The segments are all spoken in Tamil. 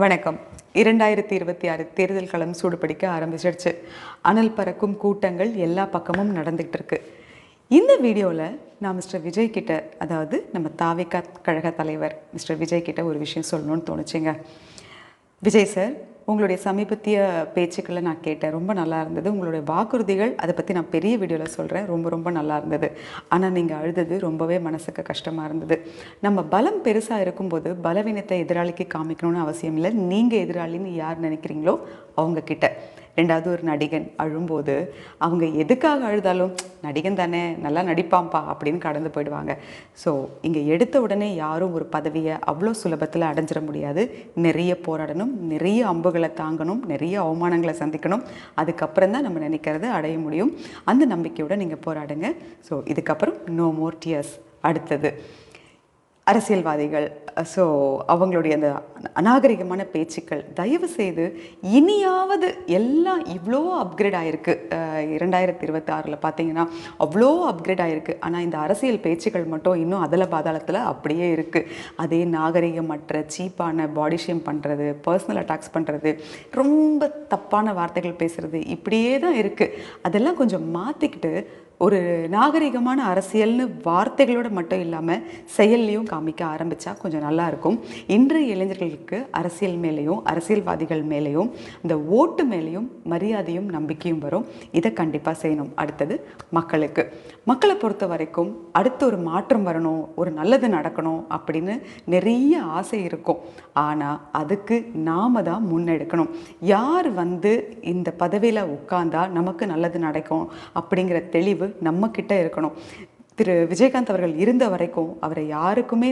வணக்கம். 2026 தேர்தல் களம் சூடுபிடிக்க ஆரம்பிச்சிடுச்சு. அனல் பறக்கும் கூட்டங்கள் எல்லா பக்கமும் நடந்துகிட்டு இருக்கு. இந்த வீடியோவில் நான் மிஸ்டர் விஜய் கிட்ட, அதாவது நம்ம தாவேகா கழக தலைவர் மிஸ்டர் விஜய் கிட்ட ஒரு விஷயம் சொல்லணும்னு தோணுச்சுங்க. விஜய் சார், உங்களுடைய சமீபத்திய பேச்சுக்களை நான் கேட்டேன். ரொம்ப நல்லா இருந்தது. உங்களுடைய வாக்குறுதிகள் அதை பற்றி நான் பெரிய வீடியோவில் சொல்கிறேன். ரொம்ப ரொம்ப நல்லா இருந்தது. ஆனால் நீங்கள் அழுதது ரொம்பவே மனசுக்கு கஷ்டமாக இருந்தது. நம்ம பலம் பெருசாக இருக்கும்போது பலவீனத்தை எதிராளிக்கு காமிக்கணும்னு அவசியம் இல்லை. நீங்கள் எதிராளின்னு யார் நினைக்கிறீங்களோ அவங்கக்கிட்ட. ரெண்டாவது, ஒரு நடிகன் அழும்போது அவங்க எதுக்காக அழுதாலும் நடிகன் தானே, நல்லா நடிப்பாம்பா அப்படின்னு கடந்து போயிடுவாங்க. ஸோ இங்கே எடுத்த உடனே யாரும் ஒரு பதவியை அவ்வளோ சுலபத்தில் அடைஞ்சிட முடியாது. நிறைய போராடணும், நிறைய அம்புகளை தாங்கணும், நிறைய அவமானங்களை சந்திக்கணும். அதுக்கப்புறம் தான் நம்ம நினைக்கிறத அடைய முடியும். அந்த நம்பிக்கையோடு நீங்கள் போராடுங்க. ஸோ இதுக்கப்புறம் நோ மோர் டியர்ஸ். அடுத்தது அரசியல்வாதிகள். ஸோ அவங்களுடைய அந்த அநாகரிகமான பேச்சுக்கள் தயவு செய்து இனியாவது எல்லாம் இவ்வளோ அப்கிரேட் ஆகிருக்கு. 2026 பார்த்தீங்கன்னா அவ்வளோ அப்கிரேட் ஆகிருக்கு. ஆனால் இந்த அரசியல் பேச்சுக்கள் மட்டும் இன்னும் அதில் பாதாளத்தில் அப்படியே இருக்குது. அதே நாகரிகமற்ற சீப்பான பாடி ஷேம் பண்ணுறது, பர்சனல் அட்டாக்ஸ் பண்ணுறது, ரொம்ப தப்பான வார்த்தைகள் பேசுகிறது, இப்படியே தான் இருக்குது. அதெல்லாம் கொஞ்சம் மாற்றிக்கிட்டு ஒரு நாகரிகமான அரசியல்னு வார்த்தைகளோடு மட்டும் இல்லாமல் செயல்லையும் காமிக்க ஆரம்பித்தா கொஞ்சம் நல்லாயிருக்கும். இன்றைய இளைஞர்களுக்கு அரசியல் மேலேயும் அரசியல்வாதிகள் மேலேயும் இந்த ஓட்டு மேலேயும் மரியாதையும் நம்பிக்கையும் வரும். இதை கண்டிப்பாக செய்யணும். அடுத்தது மக்களை பொறுத்த வரைக்கும் அடுத்து ஒரு மாற்றம் வரணும், ஒரு நல்லது நடக்கணும் அப்படின்னு நிறைய ஆசை இருக்கும். ஆனால் அதுக்கு நாம தான் முன்னெடுக்கணும். யார் இந்த பதவியில் உட்கார்ந்தா நமக்கு நல்லது நடக்கும் அப்படிங்கிற தெளிவு நம்மக்கிட்ட இருக்கணும். திரு விஜயகாந்த் அவர்கள் இருந்த வரைக்கும் அவரை யாருக்குமே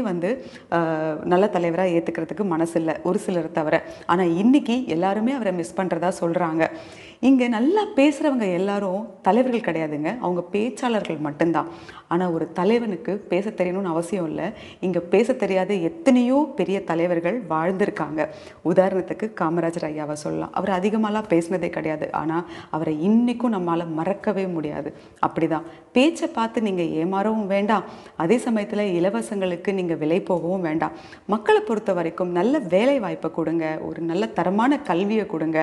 நல்ல தலைவராக ஏற்றுக்கிறதுக்கு மனசு இல்லை, ஒரு சிலரை தவிர. ஆனால் இன்னைக்கு எல்லாருமே அவரை மிஸ் பண்ணுறதா சொல்கிறாங்க. இங்கே நல்லா பேசுகிறவங்க எல்லாரும் தலைவர்கள் கிடையாதுங்க, அவங்க பேச்சாளர்கள் மட்டும்தான். ஆனால் ஒரு தலைவனுக்கு பேச தெரியணும்னு அவசியம் இல்லை. இங்கே பேச தெரியாத எத்தனையோ பெரிய தலைவர்கள் வாழ்ந்திருக்காங்க. உதாரணத்துக்கு காமராஜர் ஐயாவை சொல்லலாம். அவர் அதிகமாகலாம் பேசினதே கிடையாது. ஆனால் அவரை இன்றைக்கும் நம்மளால் மறக்கவே முடியாது. அப்படி தான் பேச்சை பார்த்து நீங்கள் ஏமாறவும் வேண்டாம், அதே சமயத்தில் இலவசங்களுக்கு நீங்கள் விலை போகவும் வேண்டாம். மக்களை பொறுத்த வரைக்கும் நல்ல வேலை வாய்ப்பை கொடுங்க, ஒரு நல்ல தரமான கல்வியை கொடுங்க.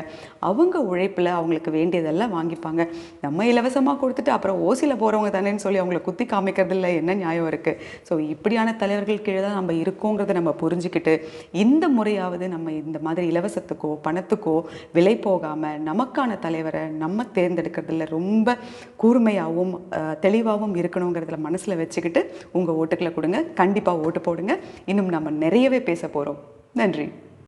அவங்க உழைப்பில் அவங்களுக்கு வேண்டியதெல்லாம் வாங்கிப்பாங்க. நம்ம இலவசமாக கொடுத்துட்டு அப்புறம் ஓசியில் போகிறவங்க தானேன்னு சொல்லி அவங்கள குத்தி காமிக்கிறதுல என்ன நியாயம் இருக்குது? ஸோ இப்படியான தலைவர்கள் கீழே தான் நம்ம இருக்கோங்கிறத நம்ம புரிஞ்சுக்கிட்டு இந்த முறையாவது நம்ம இந்த மாதிரி இலவசத்துக்கோ பணத்துக்கோ விலை போகாமல் நமக்கான தலைவரை நம்ம தேர்ந்தெடுக்கிறதுல ரொம்ப கூர்மையாகவும் தெளிவாகவும் இருக்கணுங்கிறதுல மனசில் வச்சுக்கிட்டு உங்கள் ஓட்டுக்களை கொடுங்க. கண்டிப்பாக ஓட்டு போடுங்க. இன்னும் நம்ம நிறையவே பேச போகிறோம். நன்றி.